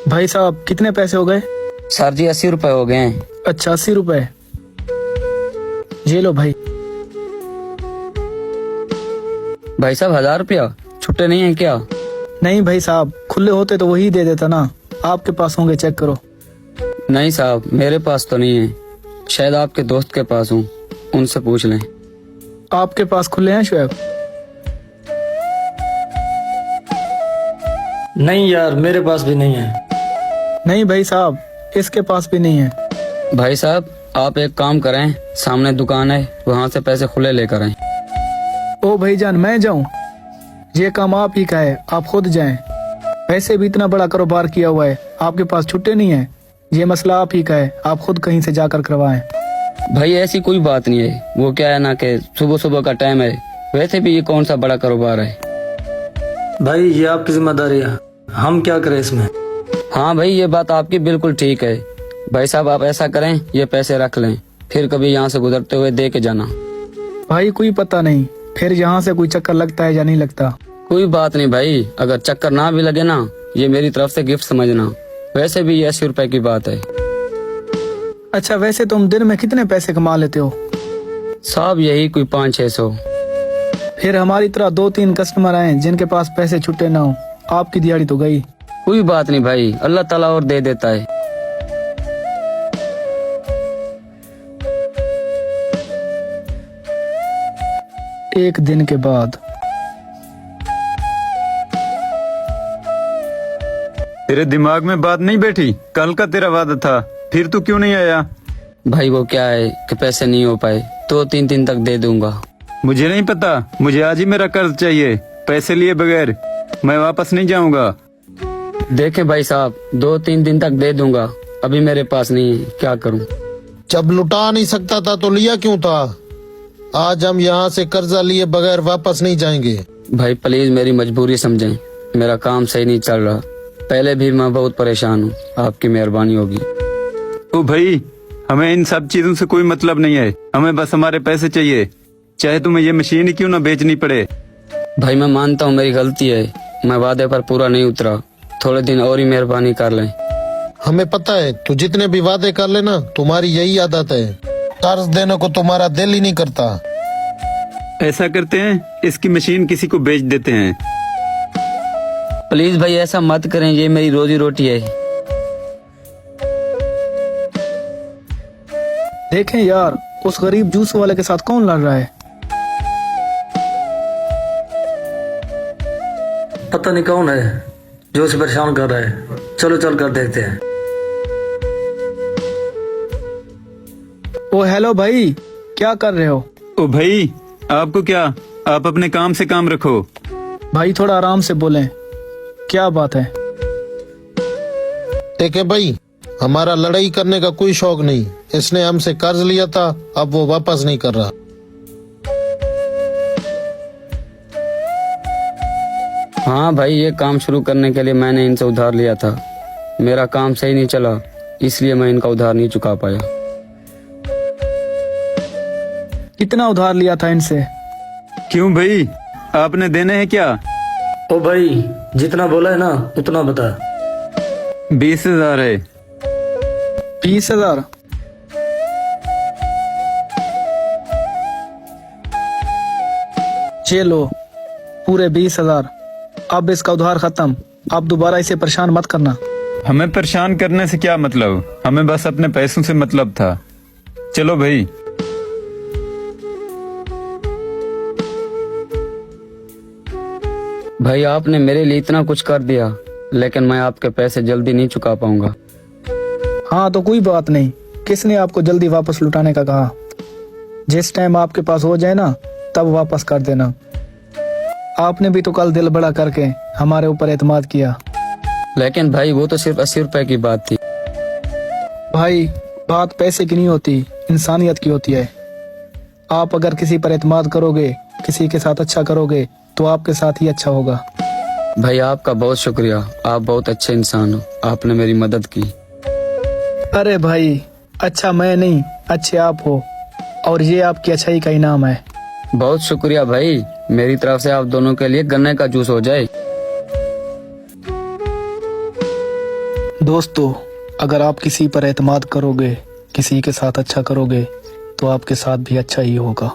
भाई साहब कितने पैसे हो गए? सर जी 80 रुपए हो गए हैं। अच्छा 80 रुपए, ये लो भाई। भाई साहब 1000 रुपया छुट्टे नहीं है क्या? नहीं भाई साहब, खुले होते तो वही दे देता ना। आपके पास होंगे, चेक करो। नहीं साहब मेरे पास तो नहीं है, शायद आपके दोस्त के पास हूँ, उनसे पूछ लें। आपके पास खुले हैं शुएब? नहीं यार, मेरे पास भी नहीं है। नहीं भाई साहब, इसके पास भी नहीं है। भाई साहब आप एक काम करें, सामने दुकान है वहाँ से पैसे खुले लेकर आए। ओ भाईजान, मैं जाऊं? ये काम आप ही का है, आप खुद जाएं। वैसे भी इतना बड़ा कारोबार किया हुआ है, आपके पास छुट्टे नहीं है। ये मसला आप ही का है, आप खुद कहीं से जाकर करवाएं। भाई ऐसी कोई बात नहीं है, वो क्या है ना कि सुबह सुबह का टाइम है, वैसे भी ये कौन सा बड़ा कारोबार है। भाई ये आपकी जिम्मेदारी है, हम क्या करें इसमें। हाँ भाई ये बात आपकी बिल्कुल ठीक है। भाई साहब आप ऐसा करें, ये पैसे रख लें, फिर कभी यहाँ से गुजरते हुए दे के जाना। भाई कोई पता नहीं फिर यहाँ से कोई चक्कर लगता है या नहीं लगता। कोई बात नहीं भाई, अगर चक्कर ना भी लगे ना, ये मेरी तरफ से गिफ्ट समझना। वैसे भी ये 80 रुपए की बात है। अच्छा वैसे तुम दिन में कितने पैसे कमा लेते हो? साहब यही कोई 500-600। फिर हमारी तरह 2-3 कस्टमर आए जिनके पास पैसे छुट्टे ना हो, आपकी दिहाड़ी तो गई। कोई बात नहीं भाई, अल्लाह ताला और दे देता है। एक दिन के बाद। तेरे दिमाग में बात नहीं बैठी? कल का तेरा वादा था, फिर तू क्यों नहीं आया? भाई वो क्या है कि पैसे नहीं हो पाए, तो 3 दिन तक दे दूंगा। मुझे नहीं पता, मुझे आज ही मेरा कर्ज चाहिए। पैसे लिए बगैर मैं वापस नहीं जाऊंगा। देखे भाई साहब 2-3 दिन तक दे दूंगा, अभी मेरे पास नहीं है, क्या करूं। जब लुटा नहीं सकता था तो लिया क्यों था? आज हम यहाँ से कर्जा लिए बगैर वापस नहीं जाएंगे। भाई प्लीज मेरी मजबूरी समझें, मेरा काम सही नहीं चल रहा, पहले भी मैं बहुत परेशान हूँ, आपकी मेहरबानी होगी। ओ भाई, हमें इन सब चीजों से कोई मतलब नहीं है, हमें बस हमारे पैसे चाहिए, चाहे तुम्हें ये मशीन ही क्यों ना बेचनी पड़े। भाई मैं मानता हूँ मेरी गलती है, मैं वादे पर पूरा नहीं उतरा, थोड़े दिन और ही मेहरबानी कर लें। हमें पता है तू जितने भी वादे कर लेना तुम्हारी यही आदत है, कर्ज देने को तुम्हारा दिल ही नहीं करता। ऐसा करते हैं, इसकी मशीन किसी को बेच देते हैं। प्लीज भाई ऐसा मत करें, ये मेरी रोजी रोटी है। देखें यार, उस गरीब जूस वाले के साथ कौन लड़ रहा है? पता नहीं कौन है जो उसे परेशान कर रहा है। चलो चल कर देखते हैं। ओ हेलो भाई, क्या कर रहे हो? ओ भाई, आपको क्या, आप अपने काम से काम रखो। भाई थोड़ा आराम से बोलें, क्या बात है? देखे भाई, हमारा लड़ाई करने का कोई शौक नहीं, इसने हमसे कर्ज लिया था, अब वो वापस नहीं कर रहा। हाँ भाई ये काम शुरू करने के लिए मैंने इनसे उधार लिया था, मेरा काम सही नहीं चला, इसलिए मैं इनका उधार नहीं चुका पाया। कितना उधार लिया था इनसे? क्यों भाई, आपने देने हैं क्या? ओ भाई, जितना बोला है ना उतना बता। 20,000 है। 20,000? ये लो पूरे 20,000। अब इसका उधार खत्म, आप दोबारा इसे परेशान मत करना। हमें परेशान करने से क्या मतलब, हमें बस अपने पैसों से मतलब था। चलो भाई। भाई आपने मेरे लिए इतना कुछ कर दिया, लेकिन मैं आपके पैसे जल्दी नहीं चुका पाऊंगा। हाँ तो कोई बात नहीं, किसने आपको जल्दी वापस लुटाने का कहा? जिस टाइम आपके पास हो जाए ना, तब वापस कर देना। आपने भी तो कल दिल बड़ा करके हमारे ऊपर एतमाद किया। लेकिन भाई वो तो सिर्फ 80 रुपए की बात थी। भाई बात पैसे की नहीं होती, इंसानियत की होती है। आप अगर किसी पर एतमाद करोगे, किसी के साथ अच्छा करोगे, तो आपके साथ ही अच्छा होगा। भाई आपका बहुत शुक्रिया, आप बहुत अच्छे इंसान हो, आपने मेरी मदद की। अरे भाई, अच्छा मैं नहीं, अच्छे आप हो, और ये आपकी अच्छाई का इनाम है। बहुत शुक्रिया भाई, मेरी तरफ से आप दोनों के लिए गन्ने का जूस हो जाए। दोस्तों, अगर आप किसी पर एतमाद करोगे, किसी के साथ अच्छा करोगे, तो आपके साथ भी अच्छा ही होगा।